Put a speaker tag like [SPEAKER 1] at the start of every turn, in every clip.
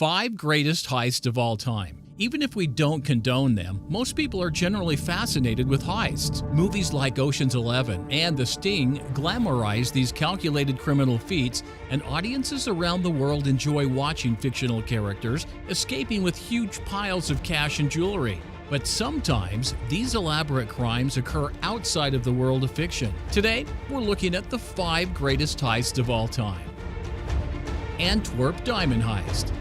[SPEAKER 1] 5 greatest heists of all time. Even if we don't condone them, most people are generally fascinated with heists. Movies like Ocean's 11 and The Sting glamorize these calculated criminal feats, and audiences around the world enjoy watching fictional characters escaping with huge piles of cash and jewelry. But sometimes, these elaborate crimes occur outside of the world of fiction. Today, we're looking at the 5 greatest heists of all time. Antwerp Diamond Heist.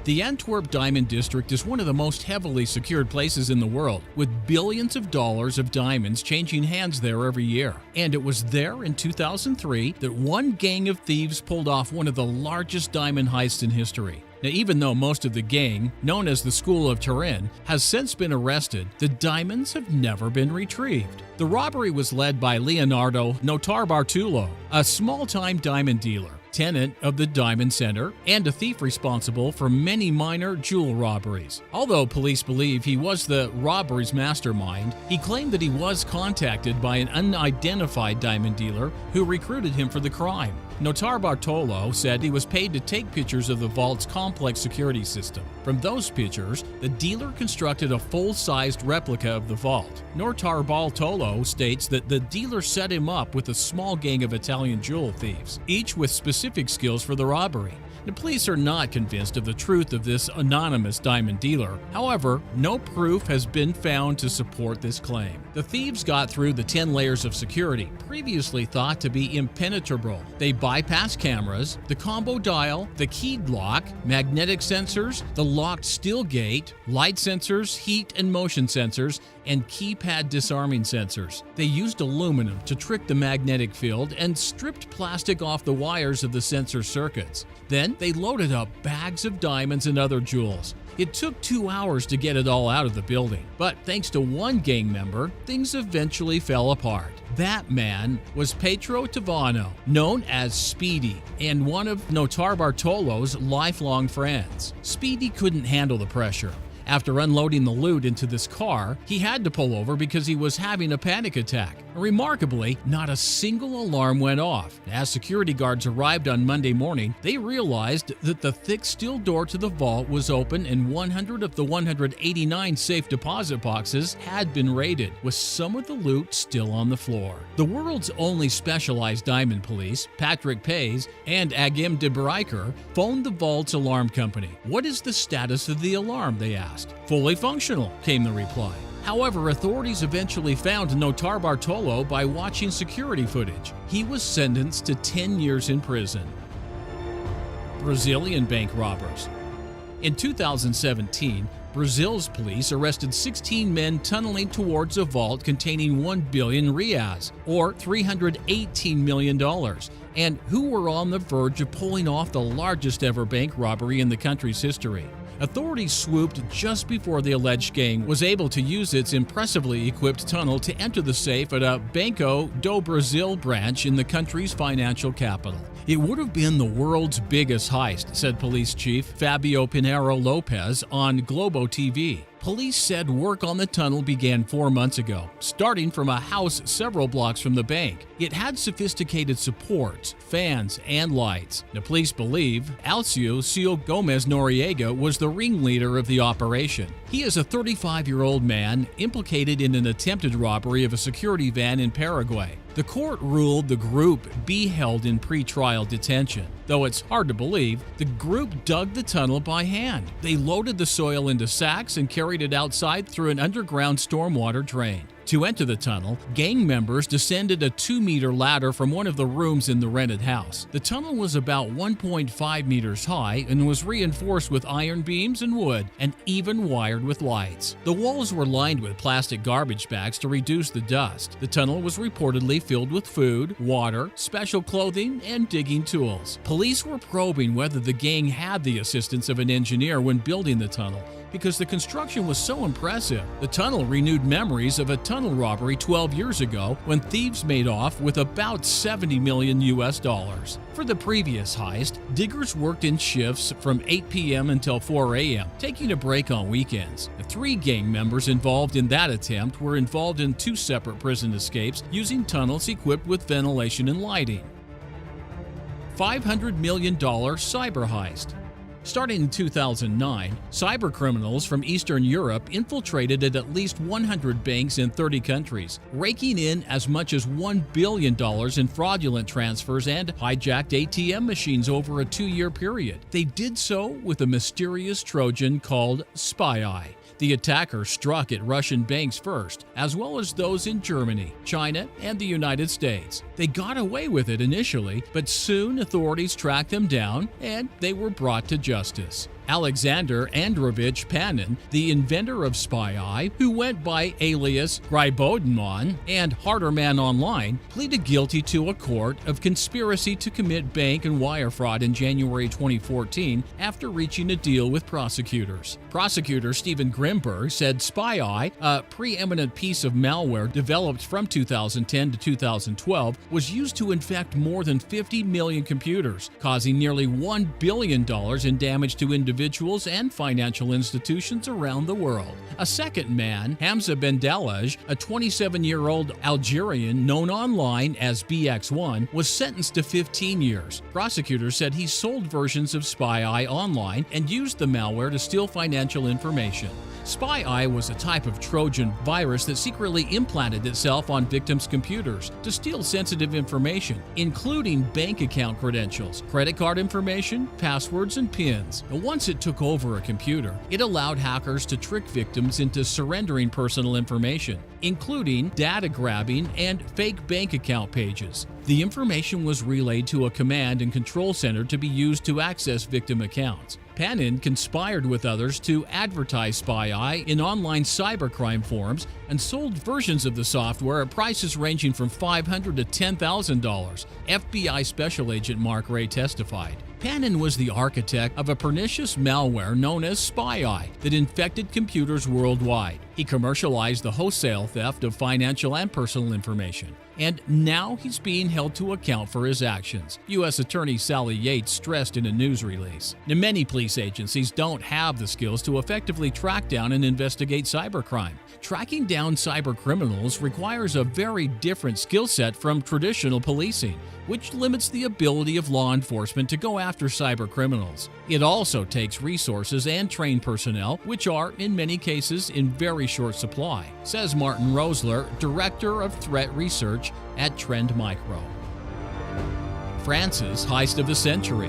[SPEAKER 1] The Antwerp Diamond District is one of the most heavily secured places in the world, with billions of dollars of diamonds changing hands there every year. And it was there in 2003 that one gang of thieves pulled off one of the largest diamond heists in history. Now, even though most of the gang, known as the School of Turin, has since been arrested, the diamonds have never been retrieved. The robbery was led by Leonardo Notarbartolo, a small-time diamond dealer, tenant of the Diamond Center, and a thief responsible for many minor jewel robberies. Although police believe he was the robbery's mastermind, he claimed that he was contacted by an unidentified diamond dealer who recruited him for the crime. Notarbartolo said he was paid to take pictures of the vault's complex security system. From those pictures, the dealer constructed a full-sized replica of the vault. Notarbartolo states that the dealer set him up with a small gang of Italian jewel thieves, each with specific skills for the robbery. The police are not convinced of the truth of this anonymous diamond dealer. However, no proof has been found to support this claim. The thieves got through the 10 layers of security, previously thought to be impenetrable. They bypassed cameras, the combo dial, the keyed lock, magnetic sensors, the locked steel gate, light sensors, heat and motion sensors, and keypad disarming sensors. They used aluminum to trick the magnetic field and stripped plastic off the wires of the sensor circuits. Then they loaded up bags of diamonds and other jewels. It took 2 hours to get it all out of the building, but thanks to one gang member, things eventually fell apart. That man was Pietro Tavano, known as Speedy, and one of Notarbartolo's lifelong friends. Speedy couldn't handle the pressure. After unloading the loot into this car, he had to pull over because he was having a panic attack. Remarkably, not a single alarm went off. As security guards arrived on Monday morning, they realized that the thick steel door to the vault was open and 100 of the 189 safe deposit boxes had been raided, with some of the loot still on the floor. The world's only specialized diamond police, Patrick Pays and Agim de Breiker, phoned the vault's alarm company. "What is the status of the alarm?" they asked. "Fully functional," came the reply. However, authorities eventually found Notarbartolo by watching security footage. He was sentenced to 10 years in prison. Brazilian bank robbers. In 2017, Brazil's police arrested 16 men tunneling towards a vault containing 1 billion reais, or $318 million, and who were on the verge of pulling off the largest ever bank robbery in the country's history. Authorities swooped just before the alleged gang was able to use its impressively equipped tunnel to enter the safe at a Banco do Brasil branch in the country's financial capital. It would have been the world's biggest heist, said Police Chief Fabio Pinheiro Lopes on Globo TV. Police said work on the tunnel began 4 months ago, starting from a house several blocks from the bank. It had sophisticated supports, fans, and lights. The police believe Alcio Gomez Noriega was the ringleader of the operation. He is a 35-year-old man implicated in an attempted robbery of a security van in Paraguay. The court ruled the group be held in pre-trial detention. Though it's hard to believe, the group dug the tunnel by hand. They loaded the soil into sacks and carried it outside through an underground stormwater drain. To enter the tunnel, gang members descended a 2-meter ladder from one of the rooms in the rented house. The tunnel was about 1.5 meters high and was reinforced with iron beams and wood, and even wired with lights. The walls were lined with plastic garbage bags to reduce the dust. The tunnel was reportedly filled with food, water, special clothing, and digging tools. Police were probing whether the gang had the assistance of an engineer when building the tunnel, because the construction was so impressive. The tunnel renewed memories of a tunnel robbery 12 years ago when thieves made off with about $70 million. For the previous heist, diggers worked in shifts from 8 p.m. until 4 a.m., taking a break on weekends. The 3 gang members involved in that attempt were involved in 2 separate prison escapes using tunnels equipped with ventilation and lighting. $500 million cyber heist. Starting in 2009, cybercriminals from Eastern Europe infiltrated at least 100 banks in 30 countries, raking in as much as $1 billion in fraudulent transfers and hijacked ATM machines over a 2-year period. They did so with a mysterious Trojan called SpyEye. The attacker struck at Russian banks first, as well as those in Germany, China, and the United States. They got away with it initially, but soon authorities tracked them down and they were brought to justice. Alexander Androvich Panin, the inventor of SpyEye, who went by alias Grybodemon and Harderman Online, pleaded guilty to a court of conspiracy to commit bank and wire fraud in January 2014 after reaching a deal with prosecutors. Prosecutor Stephen Grimberg said SpyEye, a preeminent piece of malware developed from 2010 to 2012, was used to infect more than 50 million computers, causing nearly $1 billion in damage to individuals and financial institutions around the world. A second man, Hamza Bendelaj, a 27-year-old Algerian known online as BX1, was sentenced to 15 years. Prosecutors said he sold versions of SpyEye online and used the malware to steal financial information. SpyEye was a type of Trojan virus that secretly implanted itself on victims' computers to steal sensitive information, including bank account credentials, credit card information, passwords, and PINs. Once it took over a computer, it allowed hackers to trick victims into surrendering personal information, including data grabbing and fake bank account pages. The information was relayed to a command and control center to be used to access victim accounts. Panin conspired with others to advertise SpyEye in online cybercrime forums and sold versions of the software at prices ranging from $500 to $10,000, FBI Special Agent Mark Ray testified. Panin was the architect of a pernicious malware known as SpyEye that infected computers worldwide. He commercialized the wholesale theft of financial and personal information, and now he's being held to account for his actions, U.S. Attorney Sally Yates stressed in a news release. Now, many police agencies don't have the skills to effectively track down and investigate cybercrime. Tracking down cybercriminals requires a very different skill set from traditional policing, which limits the ability of law enforcement to go after cybercriminals. It also takes resources and trained personnel, which are, in many cases, in very short supply, says Martin Rosler, Director of Threat Research at Trend Micro. France's heist of the century.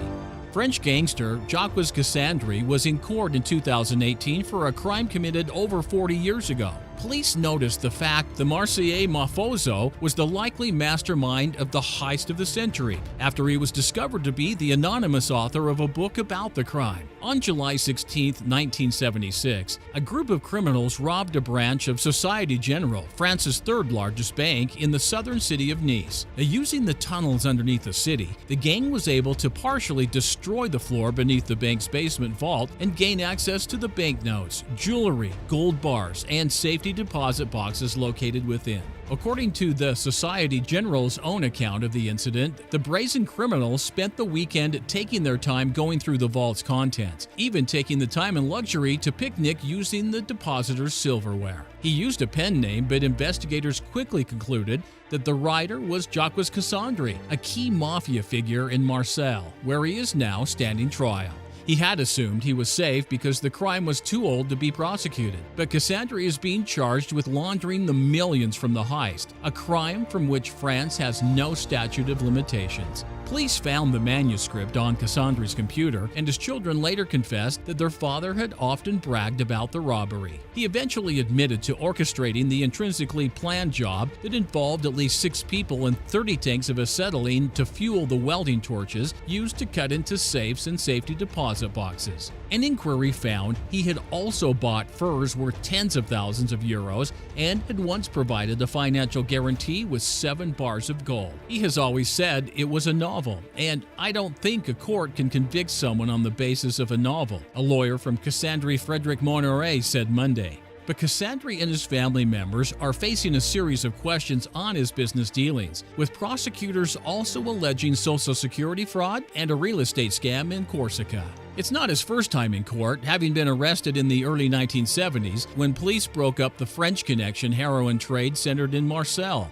[SPEAKER 1] French gangster Jacques Cassandre was in court in 2018 for a crime committed over 40 years ago. Police noticed the fact the Marseillais mafioso was the likely mastermind of the heist of the century after he was discovered to be the anonymous author of a book about the crime. On July 16, 1976, a group of criminals robbed a branch of Societe Generale, France's third largest bank, in the southern city of Nice. Using the tunnels underneath the city, the gang was able to partially destroy the floor beneath the bank's basement vault and gain access to the banknotes, jewelry, gold bars, and safety deposit boxes located within. According to the Societe Generale's own account of the incident, the brazen criminals spent the weekend taking their time going through the vault's contents, even taking the time and luxury to picnic using the depositor's silverware. He used a pen name, but investigators quickly concluded that the writer was Jacques Cassandre, a key mafia figure in Marseille, where he is now standing trial. He had assumed he was safe because the crime was too old to be prosecuted, but Cassandre is being charged with laundering the millions from the heist, a crime from which France has no statute of limitations. Police found the manuscript on Cassandre's computer, and his children later confessed that their father had often bragged about the robbery. He eventually admitted to orchestrating the intrinsically planned job that involved at least 6 people and 30 tanks of acetylene to fuel the welding torches used to cut into safes and safety deposit boxes. An inquiry found he had also bought furs worth tens of thousands of euros and had once provided a financial guarantee with 7 bars of gold. He has always said it was a novel, and I don't think a court can convict someone on the basis of a novel, a lawyer from Cassandre Frederic Monoret said Monday. But Cassandre and his family members are facing a series of questions on his business dealings, with prosecutors also alleging Social Security fraud and a real estate scam in Corsica. It's not his first time in court, having been arrested in the early 1970s when police broke up the French Connection heroin trade centered in Marseille.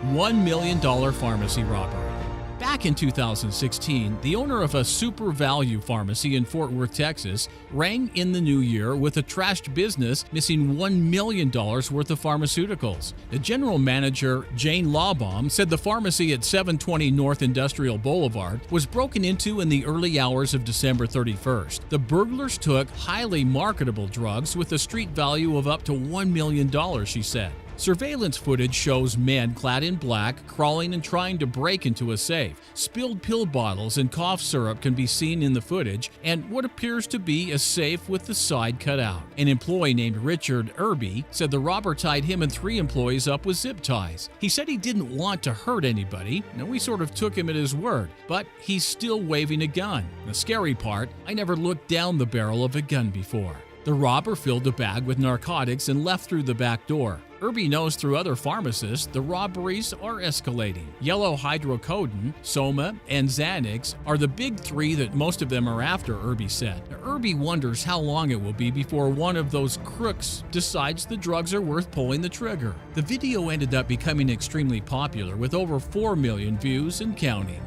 [SPEAKER 1] $1 million pharmacy robbery. Back in 2016, the owner of a super value pharmacy in Fort Worth, Texas, rang in the new year with a trashed business missing $1 million worth of pharmaceuticals. The general manager, Jane Lawbaum, said the pharmacy at 720 North Industrial Boulevard was broken into in the early hours of December 31st. The burglars took highly marketable drugs with a street value of up to $1 million, she said. Surveillance footage shows men clad in black crawling and trying to break into a safe. Spilled pill bottles and cough syrup can be seen in the footage, and what appears to be a safe with the side cut out. An employee named Richard Irby said the robber tied him and 3 employees up with zip ties. He said he didn't want to hurt anybody, and we sort of took him at his word, but he's still waving a gun. The scary part, I never looked down the barrel of a gun before. The robber filled a bag with narcotics and left through the back door. Irby knows through other pharmacists the robberies are escalating. Yellow hydrocodone, Soma, and Xanax are the big 3 that most of them are after, Irby said. Irby wonders how long it will be before one of those crooks decides the drugs are worth pulling the trigger. The video ended up becoming extremely popular with over 4 million views and counting.